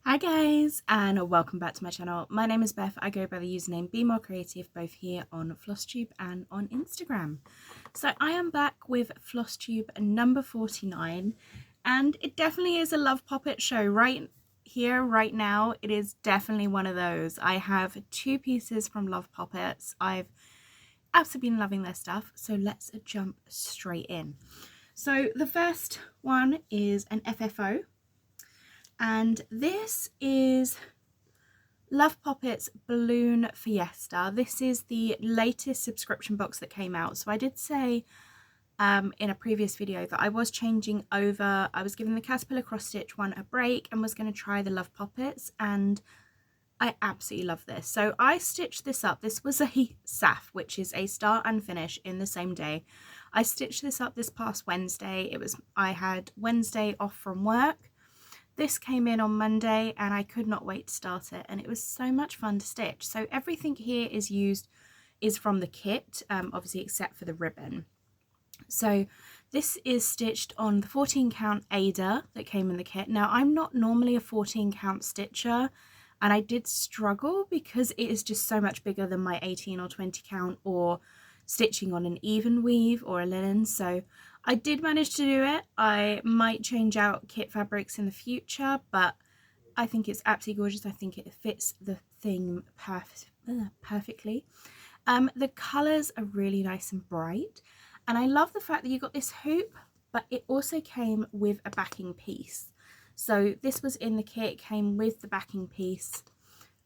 Hi guys, and welcome back to my channel. My name is Beth. I go by the username Be More Creative both here on Flosstube and on Instagram. So I am back with Flosstube number 49, and it definitely is a Love Poppet show right here, right now. It is definitely one of those. I have two pieces from Love Poppets. I've absolutely been loving their stuff, so let's jump straight in. So the first one is an FFO. And this is Love Poppet's Balloon Fiesta. This is the latest subscription box that came out. So I did say in a previous video that I was changing over. I was giving the Caterpillar cross stitch one a break and was going to try the Love Poppets, and I absolutely love this. So I stitched this up. This was a SAF, which is a start and finish in the same day. I stitched this up this past Wednesday. I had Wednesday off from work. This came in on Monday and I could not wait to start it, and it was so much fun to stitch. So everything here is from the kit, obviously except for the ribbon. So this is stitched on the 14 count Ada that came in the kit. Now I'm not normally a 14 count stitcher, and I did struggle because it is just so much bigger than my 18 or 20 count or stitching on an even weave or a linen. So I did manage to do it. I might change out kit fabrics in the future, but I think it's absolutely gorgeous. I think it fits the theme perfectly. The colours are really nice and bright, and I love the fact that you got this hoop, but it also came with a backing piece. So this was in the kit, came with the backing piece.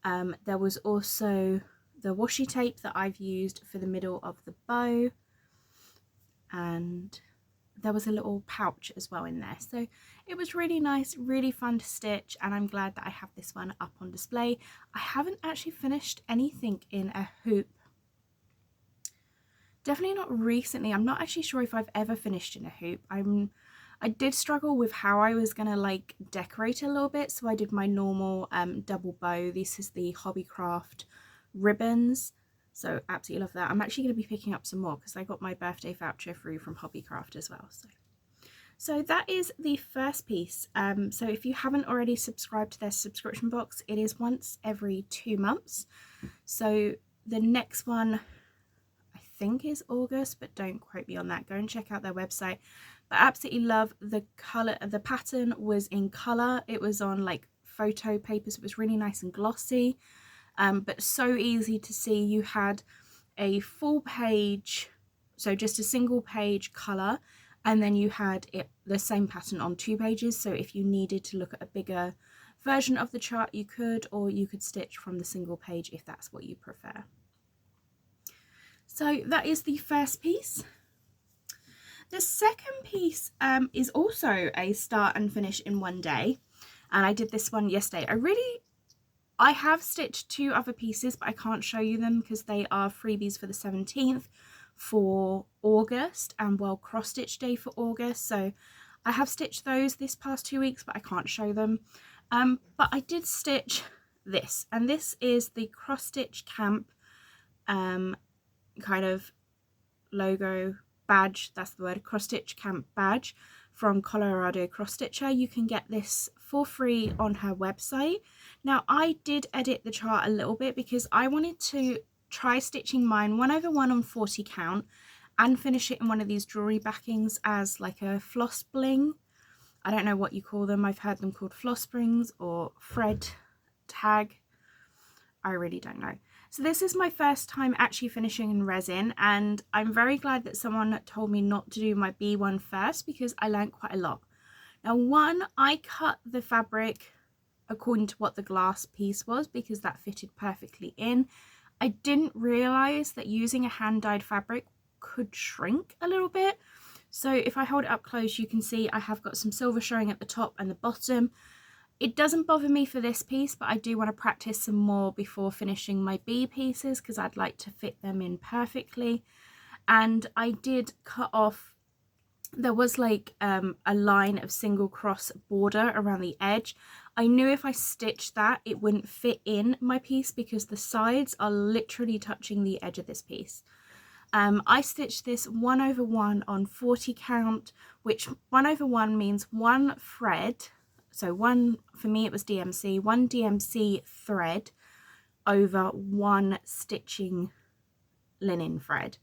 There was also the washi tape that I've used for the middle of the bow, and there was a little pouch as well in there. So it was really nice, really fun to stitch, and I'm glad that I have this one up on display. I haven't actually finished anything in a hoop. Definitely not recently. I'm not actually sure if I've ever finished in a hoop. I did struggle with how I was gonna like decorate a little bit, so I did my normal double bow. This is the Hobbycraft ribbons, so absolutely love that. I'm actually going to be picking up some more because I got my birthday voucher through from Hobbycraft as well. So that is the first piece. So if you haven't already subscribed to their subscription box, it is once every 2 months. So the next one I think is August, but don't quote me on that. Go and check out their website. But I absolutely love the color. The pattern was in color. It was on like photo paper, so it was really nice and glossy. But so easy to see. You had a full page, so just a single page colour, and then you had the same pattern on 2 pages. So if you needed to look at a bigger version of the chart, you could, or you could stitch from the single page if that's what you prefer. So that is the first piece. The second piece is also a start and finish in one day, and I did this one yesterday. I have stitched 2 other pieces, but I can't show you them because they are freebies for the 17th for August and World Cross Stitch Day for August. So I have stitched those this past 2 weeks, but I can't show them. But I did stitch this, and this is the Cross Stitch Camp kind of logo badge. That's the word, Cross Stitch Camp badge from Colorado Cross Stitcher. You can get this for free on her website. Now I did edit the chart a little bit because I wanted to try stitching mine 1/1 on 40 count and finish it in one of these jewelry backings as like a floss bling. I don't know what you call them. I've heard them called floss springs or thread tag. I really don't know. So this is my first time actually finishing in resin, and I'm very glad that someone told me not to do my B1 first because I learned quite a lot. Now one, I cut the fabric according to what the glass piece was because that fitted perfectly in. I didn't realise that using a hand dyed fabric could shrink a little bit. So if I hold it up close, you can see I have got some silver showing at the top and the bottom. It doesn't bother me for this piece, but I do want to practice some more before finishing my B pieces because I'd like to fit them in perfectly. And I did cut off, there was like a line of single cross border around the edge. I knew if I stitched that it wouldn't fit in my piece because the sides are literally touching the edge of this piece. I stitched this 1/1 on 40 count, which 1/1 means 1 thread, So one, for me it was DMC, one DMC thread over one stitching linen thread.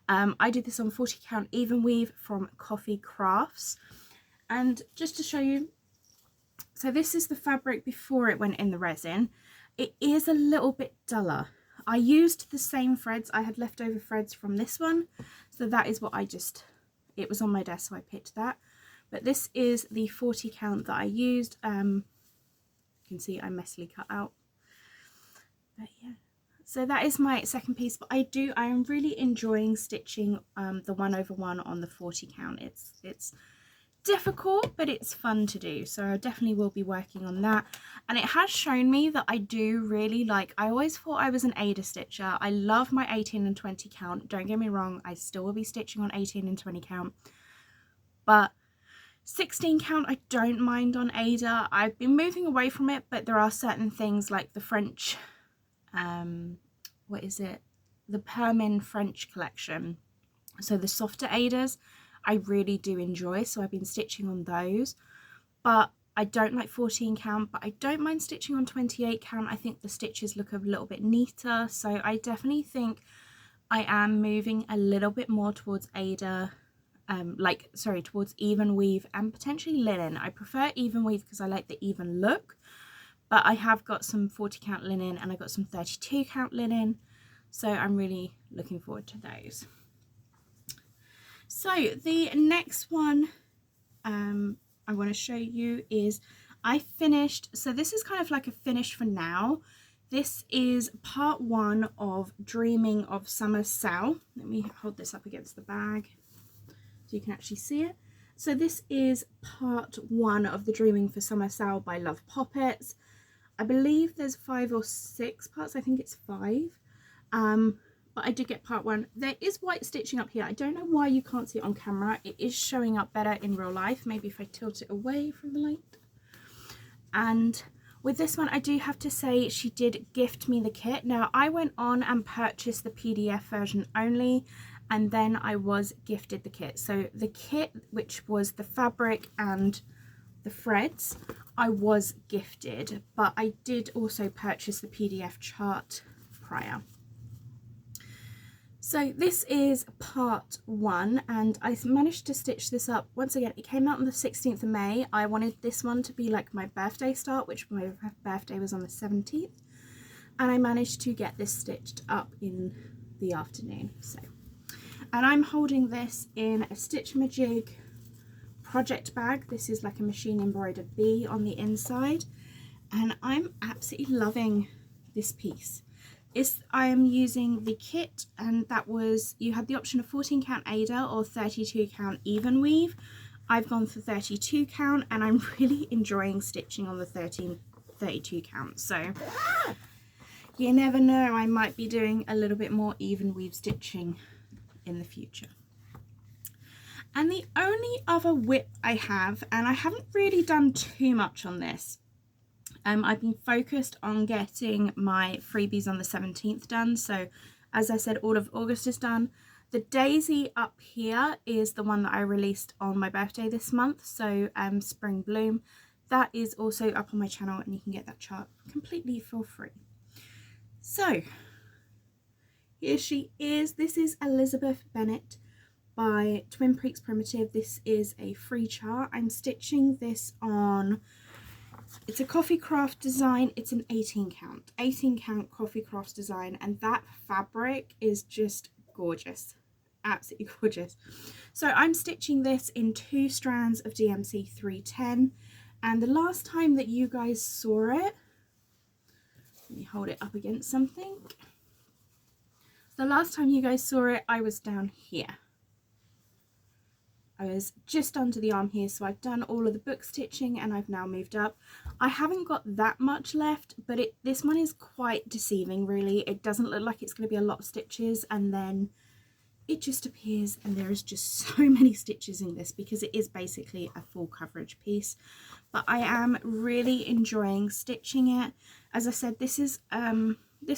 I did this on 40 count even weave from Coffee Crafts. And just to show you, so this is the fabric before it went in the resin. It is a little bit duller. I used the same threads. I had leftover threads from this one, so that is what it was on my desk, so I picked that. But this is the 40 count that I used. You can see I messily cut out, but yeah. So that is my second piece, but I am really enjoying stitching the 1/1 on the 40 count. It's difficult, but it's fun to do, so I definitely will be working on that. And it has shown me that I do really like, I always thought I was an Ada stitcher. I love my 18 and 20 count, don't get me wrong, I still will be stitching on 18 and 20 count, but 16 count I don't mind on Ada. I've been moving away from it, but there are certain things like the French what is it, the Permin French collection, so the softer Adas I really do enjoy, so I've been stitching on those. But I don't like 14 count, but I don't mind stitching on 28 count. I think the stitches look a little bit neater, so I definitely think I am moving a little bit more towards Ada, towards even weave and potentially linen. I prefer even weave because I like the even look, but I have got some 40 count linen and I got some 32 count linen, so I'm really looking forward to those. So the next one I want to show you is I finished, so this is kind of like a finish for now. This is part 1 of Dreaming of Summer Sal. Let me hold this up against the bag so you can actually see it. So this is part 1 of the Dreaming for Summer Sal by Love Poppets. I believe there's 5 or 6 parts, I think it's 5. But I did get part 1. There is white stitching up here. I don't know why you can't see it on camera. It is showing up better in real life. Maybe if I tilt it away from the light. And with this one, I do have to say she did gift me the kit. Now, I went on and purchased the PDF version only, and then I was gifted the kit. So the kit, which was the fabric and the threads, I was gifted, but I did also purchase the PDF chart prior. So this is part 1, and I managed to stitch this up. Once again, it came out on the 16th of May. I wanted this one to be like my birthday start, which my birthday was on the 17th. And I managed to get this stitched up in the afternoon. So, and I'm holding this in a Stitchamajig project bag. This is like a machine embroidered bee on the inside. And I'm absolutely loving this piece. I am using the kit, and that was, you had the option of 14 count Ada or 32 count even weave. I've gone for 32 count, and I'm really enjoying stitching on the 32 count. So you never know, I might be doing a little bit more even weave stitching in the future. And the only other whip I have, and I haven't really done too much on this, I've been focused on getting my freebies on the 17th done. So as I said, all of August is done. The daisy up here is the one that I released on my birthday this month. So Spring Bloom, that is also up on my channel, and you can get that chart completely for free. So here she is. This is Elizabeth Bennett by Twin Peaks Primitive. This is a free chart. I'm stitching this on, it's a Coffee Craft design. It's an 18 count Coffee Craft design, and that fabric is just gorgeous, absolutely gorgeous. So I'm stitching this in 2 strands of DMC 310, and the last time that you guys saw it, let me hold it up against something. The last time you guys saw it, I was down here. I was just under the arm here, so I've done all of the book stitching and I've now moved up. I haven't got that much left, but this one is quite deceiving, really. It doesn't look like it's going to be a lot of stitches, and then it just appears, and there is just so many stitches in this because it is basically a full coverage piece. But I am really enjoying stitching it. As I said, this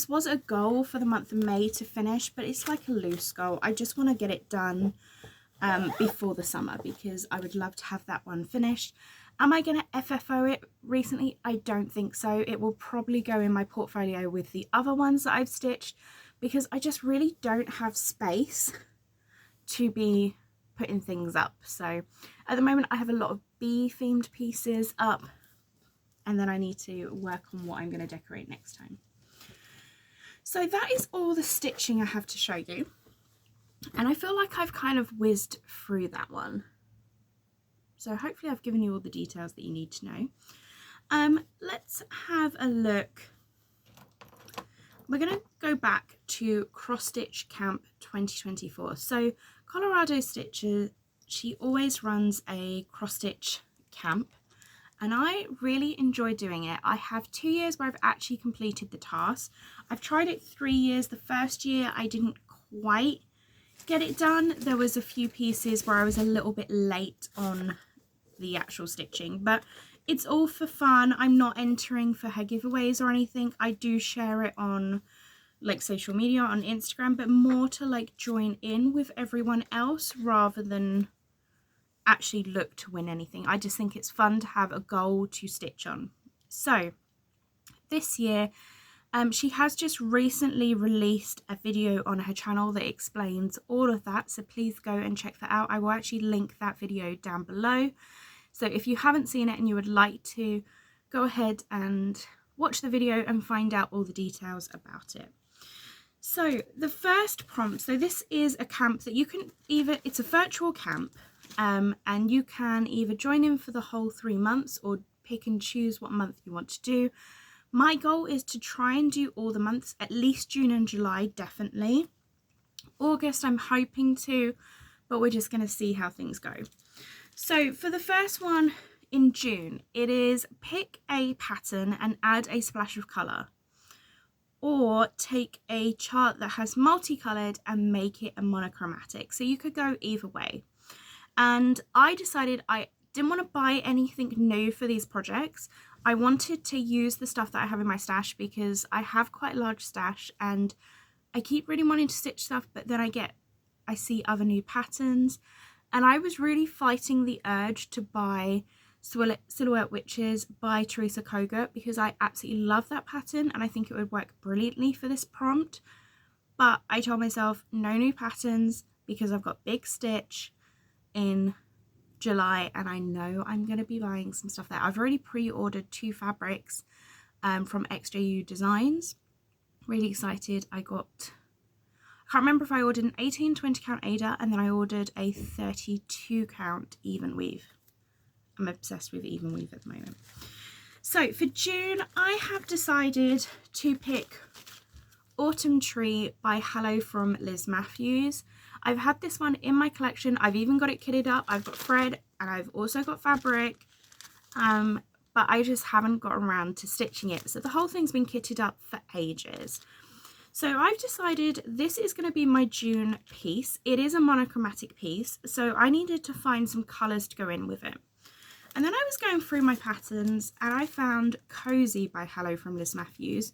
was a goal for the month of May to finish, but it's like a loose goal. I just want to get it done before the summer, because I would love to have that one finished. Am I going to FFO it recently? I don't think so. It will probably go in my portfolio with the other ones that I've stitched, because I just really don't have space to be putting things up. So at the moment I have a lot of bee themed pieces up, and then I need to work on what I'm going to decorate next time. So that is all the stitching I have to show you, and I feel like I've kind of whizzed through that one. So hopefully I've given you all the details that you need to know. Let's have a look. We're going to go back to Cross Stitch Camp 2024. So Colorado Stitcher, she always runs a cross stitch camp, and I really enjoy doing it. I have 2 years where I've actually completed the task. I've tried it 3 years. The first year I didn't quite get it done. There was a few pieces where I was a little bit late on the actual stitching, but it's all for fun. I'm not entering for her giveaways or anything. I do share it on like social media, on Instagram, but more to like join in with everyone else rather than actually look to win anything. I just think it's fun to have a goal to stitch on. So this year she has just recently released a video on her channel that explains all of that, so please go and check that out. I will actually link that video down below, so if you haven't seen it and you would like to, go ahead and watch the video and find out all the details about it. So the first prompt, so this is a camp that you can either, it's a virtual camp, and you can either join in for the whole 3 months or pick and choose what month you want to do. My goal is to try and do all the months, at least June and July, definitely. August I'm hoping to, but we're just going to see how things go. So for the first one in June, it is pick a pattern and add a splash of colour, or take a chart that has multicoloured and make it a monochromatic. So you could go either way. And I decided I didn't want to buy anything new for these projects. I wanted to use the stuff that I have in my stash, because I have quite a large stash and I keep really wanting to stitch stuff, but then I see other new patterns, and I was really fighting the urge to buy Silhouette Witches by Teresa Koga, because I absolutely love that pattern and I think it would work brilliantly for this prompt. But I told myself no new patterns, because I've got Big Stitch in July and I know I'm going to be buying some stuff there. I've already pre-ordered 2 fabrics from XJU Designs. Really excited. I can't remember if I ordered an 18-20 count Ada and then I ordered a 32 count even weave. I'm obsessed with even weave at the moment. So for June, I have decided to pick Autumn Tree by Hello from Liz Matthews. I've had this one in my collection. I've even got it kitted up. I've got thread and I've also got fabric, but I just haven't gotten around to stitching it. So the whole thing's been kitted up for ages. So I've decided this is going to be my June piece. It is a monochromatic piece, so I needed to find some colours to go in with it. And then I was going through my patterns and I found Cozy by Hello from Liz Matthews.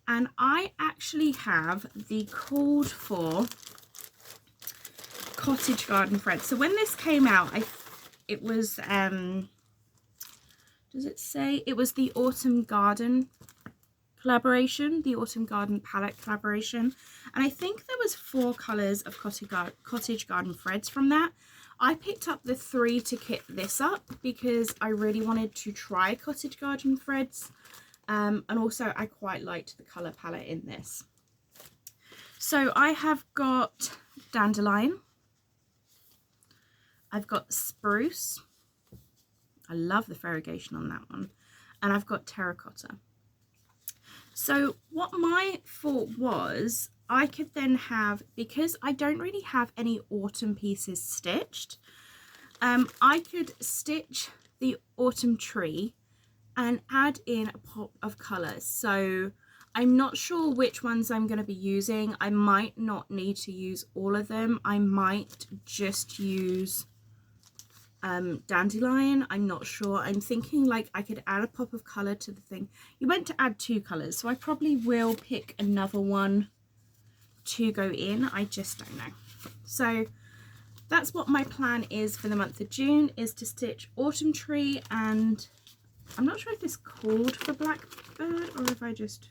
And I actually have the called for Cottage Garden thread. So when this came out, it was, does it say? It was the Autumn Garden collaboration, the Autumn Garden palette collaboration. And I think there was 4 colours of Cottage Garden threads from that. I picked up the 3 to kit this up because I really wanted to try Cottage Garden threads. And also I quite liked the colour palette in this. So I have got Dandelion. I've got Spruce. I love the variegation on that one. And I've got Terracotta. So what my thought was, I could then have, because I don't really have any autumn pieces stitched, I could stitch the Autumn Tree and add in a pop of colours. So I'm not sure which ones I'm going to be using. I might not need to use all of them. I might just use Dandelion. I'm not sure. I'm thinking like I could add a pop of colour to the thing. You meant to add 2 colours, so I probably will pick another one to go in. I just don't know. So that's what my plan is for the month of June, is to stitch Autumn Tree, and I'm not sure if this called for Blackbird or if I just...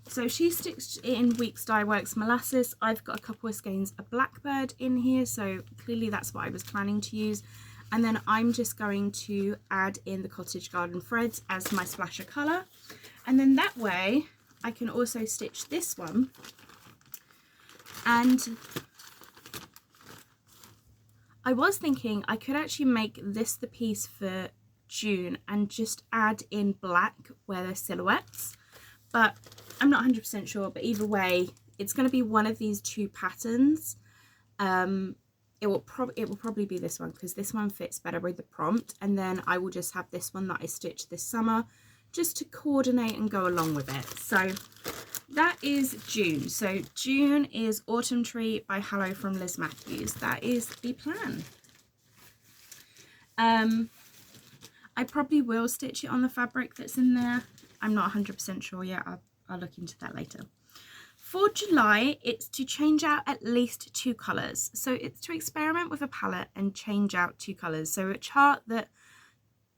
So she stitched it in Weeks Dye Works Molasses. I've got a couple of skeins of Blackbird in here, so clearly that's what I was planning to use. And then I'm just going to add in the Cottage Garden threads as my splasher colour. And then that way I can also stitch this one. And I was thinking I could actually make this the piece for June and just add in black where they're silhouettes. But I'm not 100% sure, but either way, it's going to be one of these two patterns. It will probably be this one, because this one fits better with the prompt, and then I will just have this one that I stitched this summer just to coordinate and go along with it. So that is June. So June is Autumn Tree by Hello from Liz Matthews. That is the plan. I probably will stitch it on the fabric that's in there. I'm not 100% sure yet. I'll look into that later. For July, it's to change out at least 2 colours. So it's to experiment with a palette and change out 2 colours. So a chart that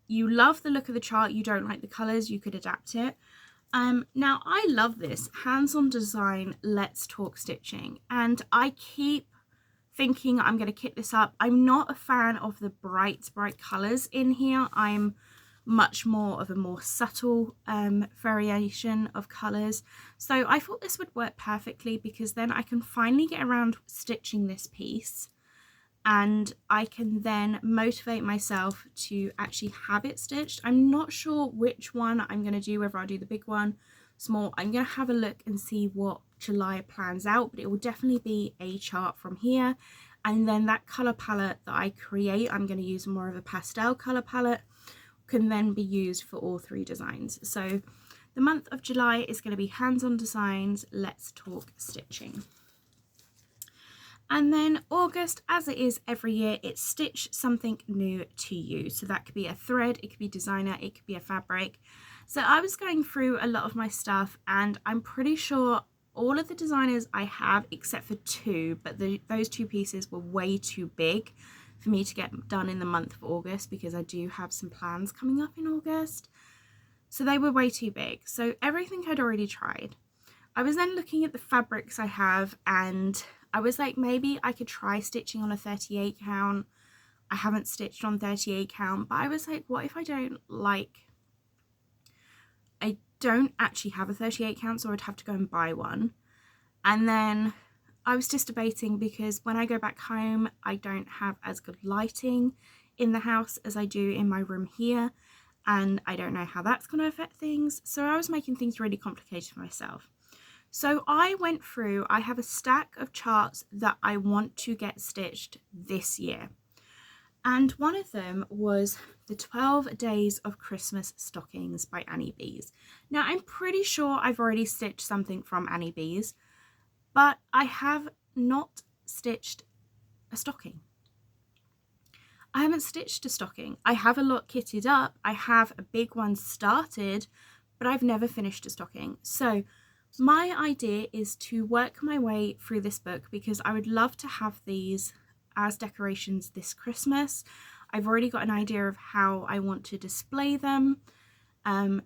you love the look of the chart, you don't like the colours, you could adapt it. Now I love this hands-on design, let's talk stitching, and I keep thinking I'm going to kit this up. I'm not a fan of the bright colours in here. I'm much more of a more subtle variation of colours. So I thought this would work perfectly, because then I can finally get around stitching this piece and I can then motivate myself to actually have it stitched. I'm not sure which one I'm going to do, whether I'll do the big one, small. I'm going to have a look and see what July plans out, but it will definitely be a chart from here. And then that colour palette that I create, I'm going to use more of a pastel colour palette, can then be used for all 3 designs. So the month of July is going to be hands-on designs, let's talk stitching. And then August, as it is every year, it's stitch something new to you. So that could be a thread, it could be designer, it could be a fabric. So I was going through a lot of my stuff, and I'm pretty sure all of the designers I have, except for 2, but those 2 pieces were way too big for me to get done in the month of August, because I do have some plans coming up in August. So they were way too big. So everything I'd already tried. I was then looking at the fabrics I have, and I was like, maybe I could try stitching on a 38 count. I haven't stitched on 38 count, but I was like, what if I don't actually have a 38 count, so I'd have to go and buy one. And then I was just debating, because when I go back home, I don't have as good lighting in the house as I do in my room here, and I don't know how that's going to affect things. So I was making things really complicated for myself. So I went through, I have a stack of charts that I want to get stitched this year. And one of them was the 12 Days of Christmas Stockings by Annie Bees. Now I'm pretty sure I've already stitched something from Annie Bees, but I have not stitched a stocking. I haven't stitched a stocking. I have a lot kitted up. I have a big one started, but I've never finished a stocking. So my idea is to work my way through this book, because I would love to have these as decorations this Christmas. I've already got an idea of how I want to display them.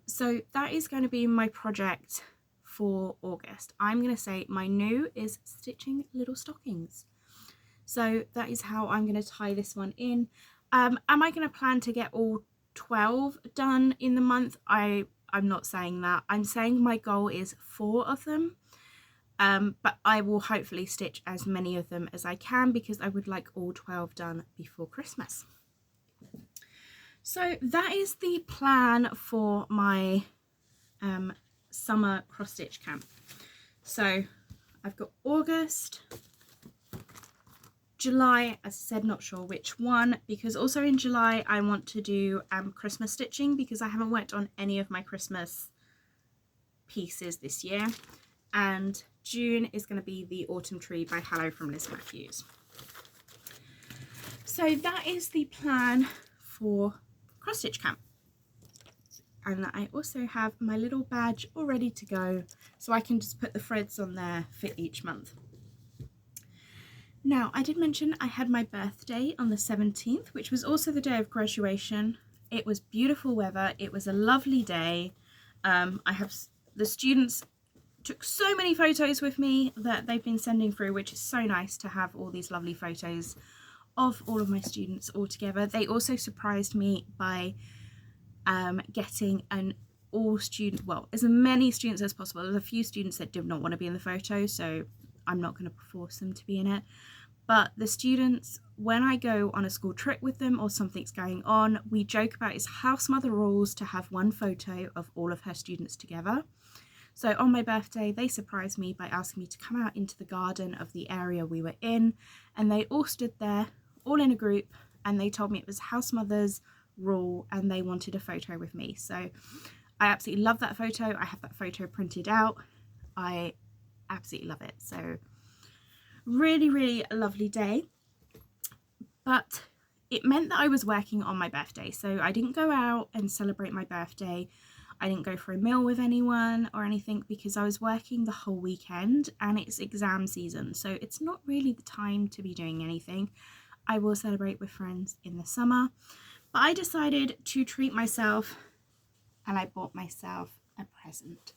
So that is going to be my project for August. I'm going to say my new is stitching little stockings. So that is how I'm going to tie this one in. Am I going to plan to get all 12 done in the month? I'm not saying that. I'm saying my goal is 4 of them. But I will hopefully stitch as many of them as I can, because I would like all 12 done before Christmas. So that is the plan for my summer cross stitch camp. So I've got August, July, as I said, not sure which one, because also in July I want to do Christmas stitching, because I haven't worked on any of my Christmas pieces this year. And June is going to be the Autumn Tree by Hello from Liz Matthews. So that is the plan for cross stitch camp. And I also have my little badge all ready to go, so I can just put the threads on there for each month. Now, I did mention I had my birthday on the 17th, which was also the day of graduation. It was beautiful weather. It was a lovely day. The students took so many photos with me that they've been sending through, which is so nice to have all these lovely photos of all of my students all together. They also surprised me by getting an all student, well, as many students as possible. There's a few students that did not want to be in the photo, so I'm not going to force them to be in it. But the students, when I go on a school trip with them or something's going on, we joke about it's house mother rules to have one photo of all of her students together. So on my birthday, they surprised me by asking me to come out into the garden of the area we were in, and they all stood there, all in a group, and they told me it was house mother's rule and they wanted a photo with me. So I absolutely love that photo. I have that photo printed out. I absolutely love it. So really, really a lovely day. But it meant that I was working on my birthday. So I didn't go out and celebrate my birthday. I didn't go for a meal with anyone or anything because I was working the whole weekend and it's exam season. So it's not really the time to be doing anything. I will celebrate with friends in the summer. But I decided to treat myself and I bought myself a present.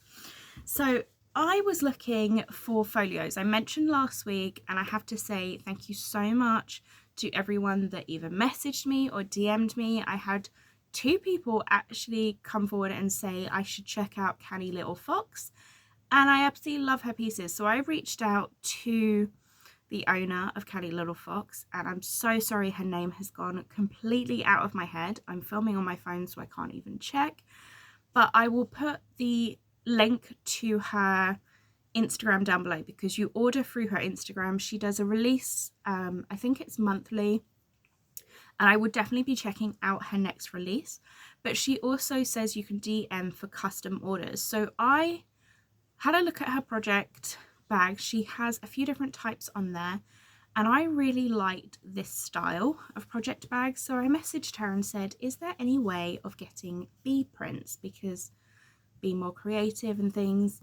So I was looking for folios. I mentioned last week, and I have to say thank you so much to everyone that either messaged me or DM'd me. I had 2 people actually come forward and say I should check out Canny Little Fox, and I absolutely love her pieces. So I reached out to the owner of Canny Little Fox, and I'm so sorry her name has gone completely out of my head. I'm filming on my phone so I can't even check, but I will put the link to her Instagram down below because you order through her Instagram. She does a release, I think it's monthly, and I would definitely be checking out her next release. But she also says you can DM for custom orders. So I had a look at her project bag. She has a few different types on there, and I really liked this style of project bags. So I messaged her and said, is there any way of getting bee prints, because be more creative and things.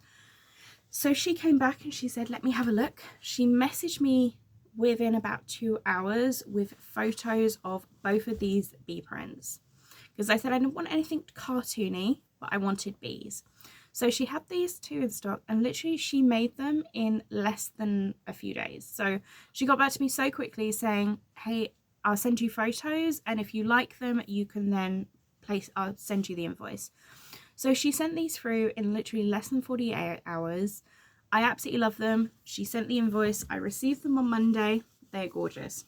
So she came back and she said, let me have a look. She messaged me within about 2 hours with photos of both of these bee prints, because I said I didn't want anything cartoony, but I wanted bees. So she had these 2 in stock, and literally she made them in less than a few days. So she got back to me so quickly saying, hey, I'll send you photos, and if you like them, you can then I'll send you the invoice. So she sent these through in literally less than 48 hours. I absolutely love them. She sent the invoice. I received them on Monday. They're gorgeous.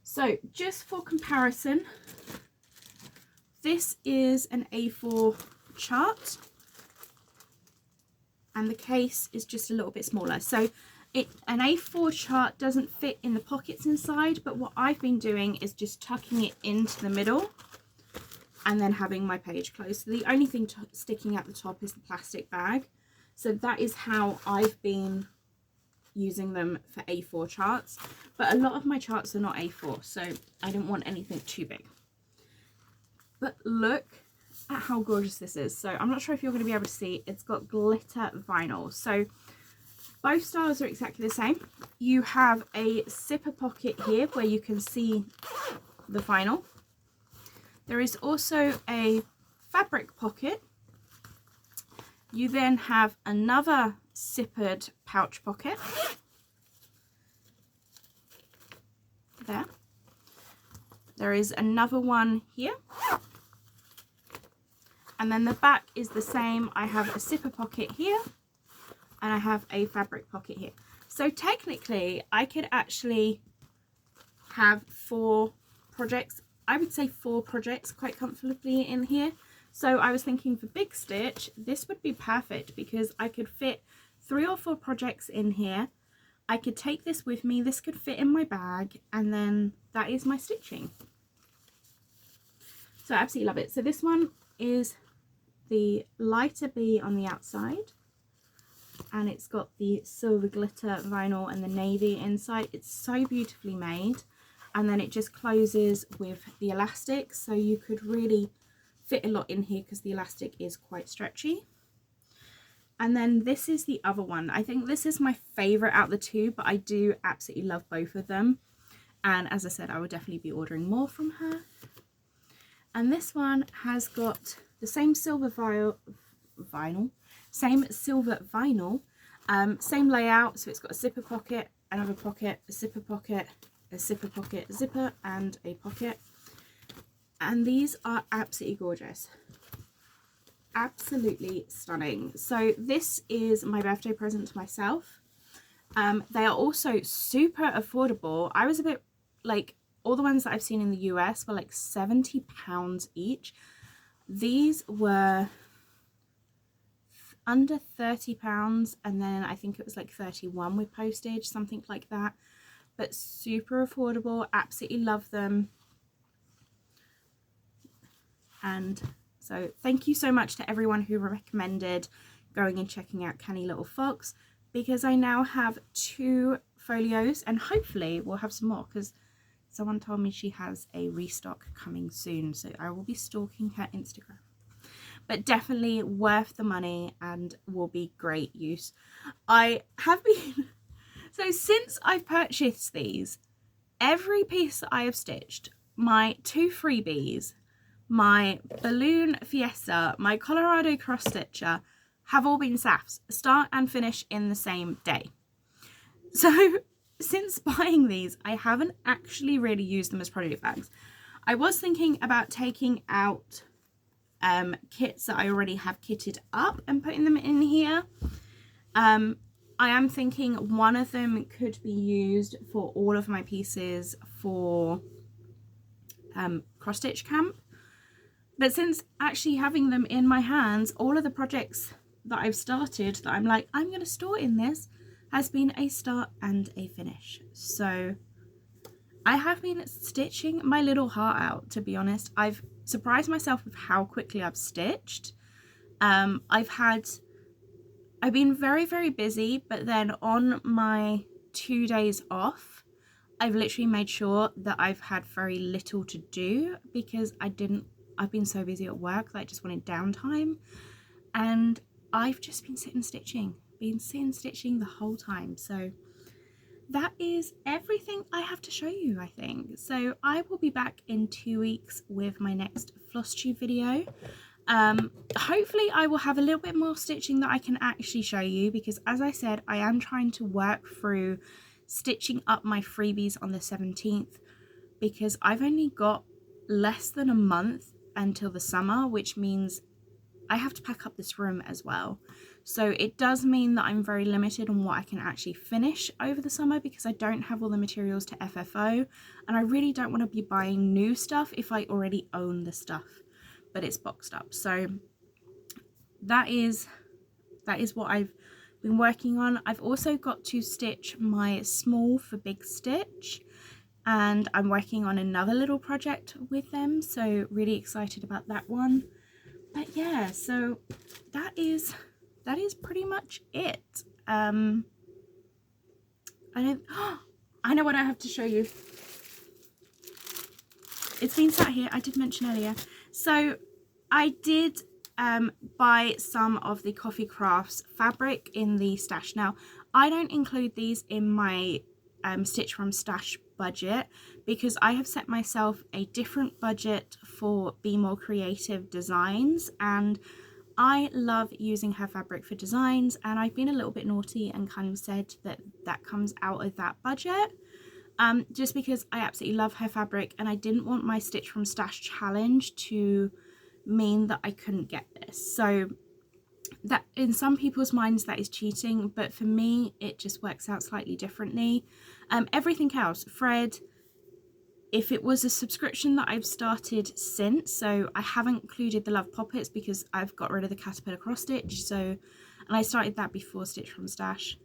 So just for comparison, this is an A4 chart, and the case is just a little bit smaller. So an A4 chart doesn't fit in the pockets inside, but what I've been doing is just tucking it into the middle and then having my page closed. So the only thing sticking at the top is the plastic bag. So that is how I've been using them for A4 charts. But a lot of my charts are not A4, so I didn't want anything too big. But look at how gorgeous this is. So I'm not sure if you're going to be able to see. It's got glitter vinyl. So both styles are exactly the same. You have a zipper pocket here where you can see the vinyl. There is also a fabric pocket. You then have another zippered pouch pocket. There. There is another one here. And then the back is the same. I have a zipper pocket here, and I have a fabric pocket here. So technically, I could actually have 4 projects. I would say 4 projects quite comfortably in here. So I was thinking for Big Stitch, this would be perfect because I could fit 3 or 4 projects in here. I could take this with me. This could fit in my bag, and then that is my stitching. So I absolutely love it. So this one is the lighter bee on the outside, and it's got the silver glitter vinyl and the navy inside. It's so beautifully made. And then it just closes with the elastic, so you could really fit a lot in here because the elastic is quite stretchy. And then this is the other one. I think this is my favorite out of the two, but I do absolutely love both of them. And as I said, I will definitely be ordering more from her. And this one has got the same silver vinyl, same layout. So it's got a zipper pocket, another pocket, a zipper pocket, a zipper pocket, a zipper, and a pocket. And these are absolutely gorgeous. Absolutely stunning. So this is my birthday present to myself. They are also super affordable. I was a bit like, all the ones that I've seen in the US were like £70 each. These were under £30, and then I think it was like 31 with postage, something like that. But super affordable. Absolutely love them. And so thank you so much to everyone who recommended going and checking out Canny Little Fox, because I now have 2 folios, and hopefully we'll have some more, because someone told me she has a restock coming soon, so I will be stalking her Instagram. But definitely worth the money and will be great use. I have been, so since I've purchased these, every piece that I have stitched, my 2 freebies, my balloon fiesta, my Colorado cross stitcher, have all been SAFs, start and finish in the same day. So since buying these, I haven't actually really used them as project bags. I was thinking about taking out kits that I already have kitted up and putting them in here. I am thinking one of them could be used for all of my pieces for cross stitch camp. But since actually having them in my hands, all of the projects that I've started that I'm like, I'm going to store in this, has been a start and a finish. So I have been stitching my little heart out, to be honest. I've surprised myself with how quickly I've stitched. I've been very, very busy, but then on my 2 days off, I've literally made sure that I've had very little to do, because I've been so busy at work that I just wanted downtime, and I've just been sitting stitching the whole time. So that is everything I have to show you, I think. So I will be back in 2 weeks with my next Flosstube video. Hopefully I will have a little bit more stitching that I can actually show you, because as I said, I am trying to work through stitching up my freebies on the 17th, because I've only got less than a month until the summer, which means I have to pack up this room as well. So it does mean that I'm very limited on what I can actually finish over the summer, because I don't have all the materials to FFO, and I really don't want to be buying new stuff if I already own the stuff, but it's boxed up. So that is what I've been working on. I've also got to stitch my small for big stitch, and I'm working on another little project with them, so really excited about that one. But yeah, so that is pretty much it. I know what I have to show you. It's been sat here, I did mention earlier. So I did buy some of the Coffee Crafts fabric in the stash. Now, I don't include these in my Stitch from Stash budget, because I have set myself a different budget for Be More Creative designs, and I love using her fabric for designs, and I've been a little bit naughty and kind of said that that comes out of that budget, just because I absolutely love her fabric, and I didn't want my Stitch from Stash challenge to mean that I couldn't get this. So that in some people's minds that is cheating, but for me it just works out slightly differently. Everything else, Fred, if it was a subscription that I've started since, so I haven't included the Love Poppets because I've got rid of the caterpillar cross stitch, so, and I started that before Stitch from Stash.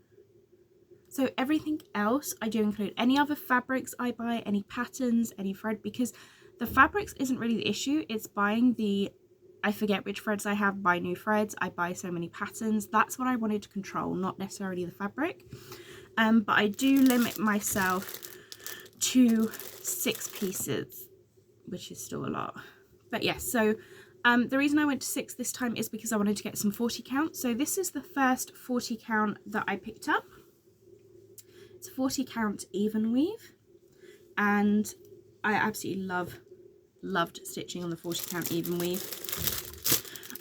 So everything else I do include. Any other fabrics I buy, any patterns, any thread, because the fabrics isn't really the issue, it's buying the, I forget which threads I have, buy new threads, I buy so many patterns. That's what I wanted to control, not necessarily the fabric. But I do limit myself to 6 pieces, which is still a lot. But yes, so The reason I went to 6 this time is because I wanted to get some 40 count. So this is the first 40 count that I picked up. It's a 40 count even weave, and I absolutely loved stitching on the 40 count even weave.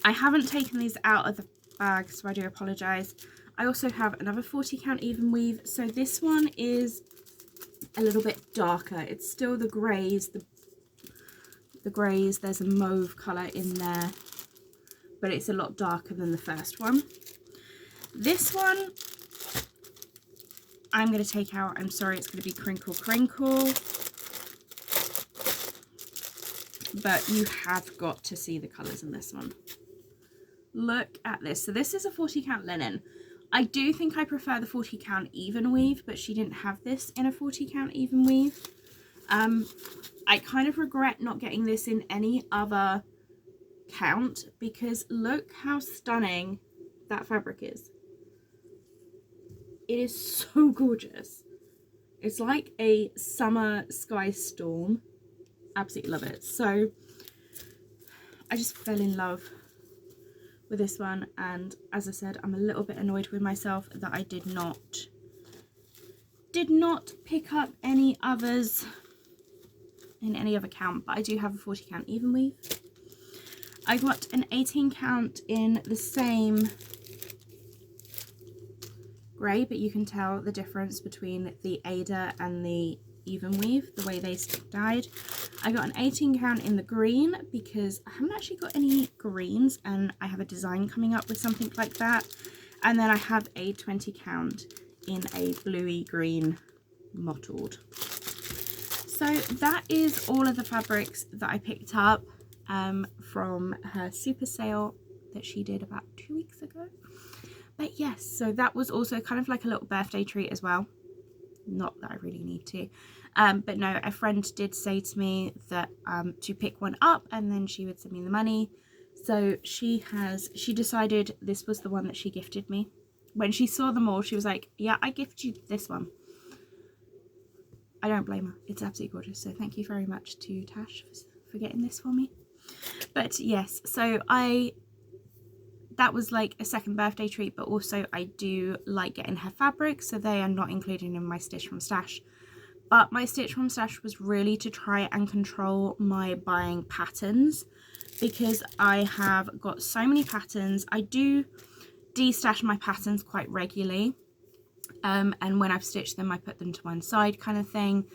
I haven't taken these out of the bag, so I do apologize. I also have another 40 count even weave. So this one is a little bit darker. It's still the grays, the grays. There's a mauve color in there, but it's a lot darker than the first one. This one I'm going to take out. I'm sorry, it's going to be crinkle crinkle, but you have got to see the colors in this one. Look at this. So this is a 40 count linen. I do think I prefer the 40 count even weave, but she didn't have this in a 40 count even weave. I kind of regret not getting this in any other count, because look how stunning that fabric is. It is so gorgeous. It's like a summer sky storm. Absolutely love it. So I just fell in love with this one, and as I said, I'm a little bit annoyed with myself that I did not pick up any others in any other count, but I do have a 40 count even weave. I got an 18 count in the same grey, but you can tell the difference between the Ada and the even weave, the way they dyed. I got an 18 count in the green because I haven't actually got any greens, and I have a design coming up with something like that. And then I have a 20 count in a bluey green mottled. So that is all of the fabrics that I picked up from her super sale that she did about 2 weeks ago. But yes, so that was also kind of like a little birthday treat as well. Not that I really need to. But no, a friend did say to me that to pick one up and then she would send me the money. So she decided this was the one that she gifted me. When she saw them all, she was like, yeah, I gift you this one. I don't blame her. It's absolutely gorgeous. So thank you very much to Tash for getting this for me. But yes, so that was like a second birthday treat, but also I do like getting her fabrics, so they are not included in my Stitch from Stash. But my Stitch from Stash was really to try and control my buying patterns, because I have got so many patterns. I do de-stash my patterns quite regularly, and when I've stitched them I put them to one side kind of thing.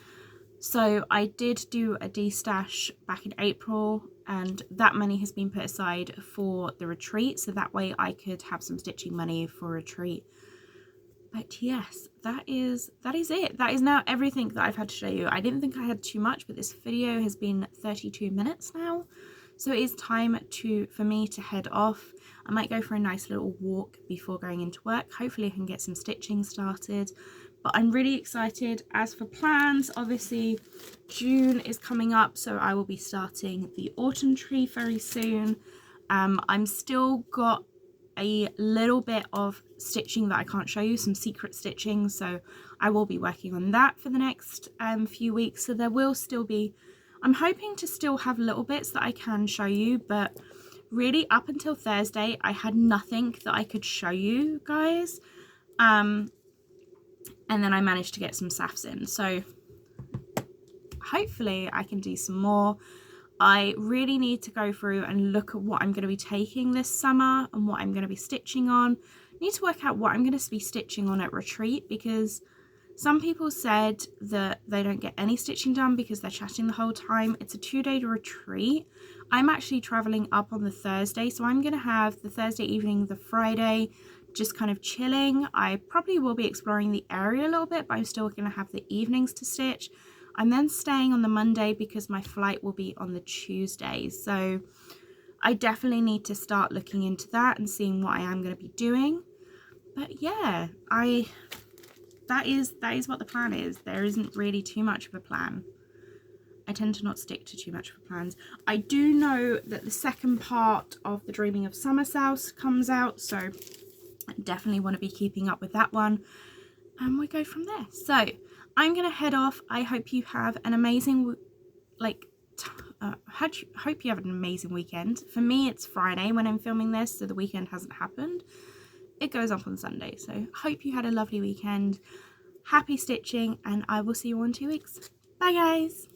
So I did do a de-stash back in April, and that money has been put aside for the retreat, so that way I could have some stitching money for a retreat. But yes, that is it. That is now everything that I've had to show you. I didn't think I had too much, but this video has been 32 minutes now, so it is time for me to head off. I might go for a nice little walk before going into work. Hopefully I can get some stitching started. But I'm really excited. As for plans, obviously June is coming up, so I will be starting the autumn tree very soon. I'm still got a little bit of stitching that I can't show you, some secret stitching, so I will be working on that for the next few weeks. So there will still be, I'm hoping to still have little bits that I can show you, but really up until Thursday I had nothing that I could show you guys. And then I managed to get some safs in, so hopefully I can do some more. I really need to go through and look at what I'm going to be taking this summer and what I'm going to be stitching on. I need to work out what I'm going to be stitching on at retreat, because some people said that they don't get any stitching done because they're chatting the whole time. It's a 2-day retreat. I'm actually traveling up on the Thursday, so I'm going to have the Thursday evening, the Friday, just kind of chilling. I probably will be exploring the area a little bit, but I'm still going to have the evenings to stitch. I'm then staying on the Monday because my flight will be on the Tuesday, so I definitely need to start looking into that and seeing what I am going to be doing. But yeah, that is what the plan is. There isn't really too much of a plan. I tend to not stick to too much of plans. I do know that the second part of the Dreaming of Summer Souse comes out, so I definitely want to be keeping up with that one, and we go from there. So I'm gonna head off. I hope you have an amazing hope you have an amazing weekend. For me, it's Friday when I'm filming this, so the weekend hasn't happened. It goes up on Sunday, so hope you had a lovely weekend. Happy stitching, and I will see you all in 2 weeks. Bye guys!